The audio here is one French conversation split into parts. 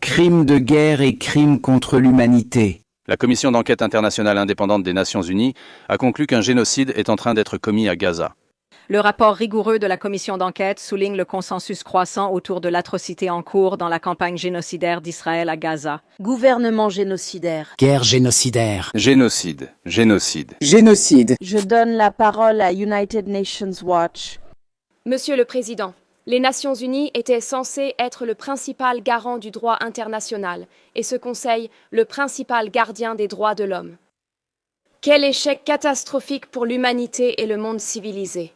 Crimes de guerre et crimes contre l'humanité. La commission d'enquête internationale indépendante des Nations Unies a conclu qu'un génocide est en train d'être commis à Gaza. Le rapport rigoureux de la commission d'enquête souligne le consensus croissant autour de l'atrocité en cours dans la campagne génocidaire d'Israël à Gaza. Gouvernement génocidaire. Guerre génocidaire. Génocide, génocide. Génocide. Je donne la parole à United Nations Watch. Monsieur le Président, les Nations Unies étaient censées être le principal garant du droit international et ce Conseil le principal gardien des droits de l'homme. Quel échec catastrophique pour l'humanité et le monde civilisé.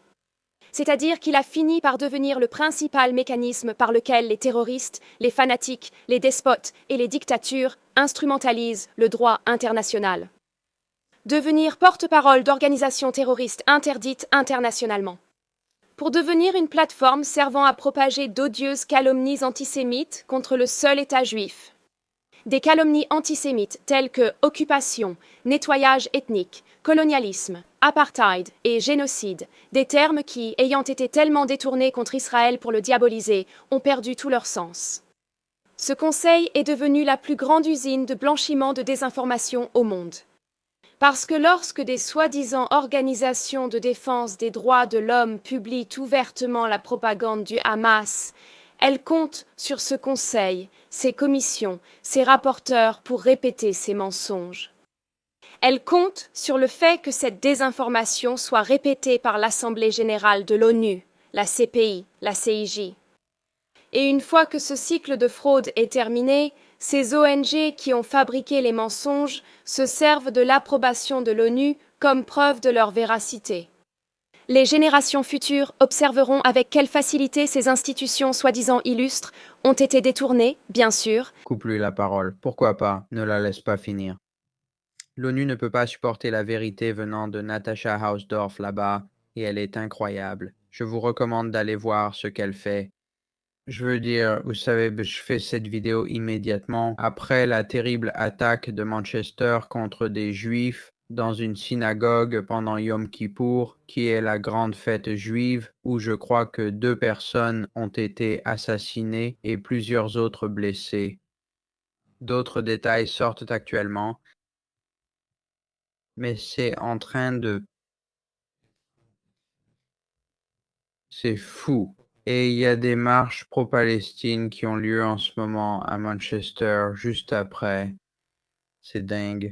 C'est-à-dire qu'il a fini par devenir le principal mécanisme par lequel les terroristes, les fanatiques, les despotes et les dictatures instrumentalisent le droit international. Devenir porte-parole d'organisations terroristes interdites internationalement. Pour devenir une plateforme servant à propager d'odieuses calomnies antisémites contre le seul État juif. Des calomnies antisémites telles que occupation, nettoyage ethnique, colonialisme, apartheid et génocide, des termes qui, ayant été tellement détournés contre Israël pour le diaboliser, ont perdu tout leur sens. Ce conseil est devenu la plus grande usine de blanchiment de désinformation au monde. Parce que lorsque des soi-disant organisations de défense des droits de l'homme publient ouvertement la propagande du Hamas, elles comptent sur ce conseil, ses commissions, ses rapporteurs pour répéter ces mensonges. Elles comptent sur le fait que cette désinformation soit répétée par l'Assemblée générale de l'ONU, la CPI, la CIJ. Et une fois que ce cycle de fraude est terminé, ces ONG qui ont fabriqué les mensonges se servent de l'approbation de l'ONU comme preuve de leur véracité. Les générations futures observeront avec quelle facilité ces institutions soi-disant illustres ont été détournées, bien sûr. Coupe-lui la parole. Pourquoi pas? Ne la laisse pas finir. L'ONU ne peut pas supporter la vérité venant de Natasha Hausdorff là-bas, et elle est incroyable. Je vous recommande d'aller voir ce qu'elle fait. Je veux dire, vous savez, je fais cette vidéo immédiatement après la terrible attaque de Manchester contre des Juifs dans une synagogue pendant Yom Kippour, qui est la grande fête juive, où je crois que 2 personnes ont été assassinées et plusieurs autres blessées. D'autres détails sortent actuellement, mais c'est en train de... C'est fou. Et il y a des marches pro-Palestine qui ont lieu en ce moment à Manchester, juste après. C'est dingue.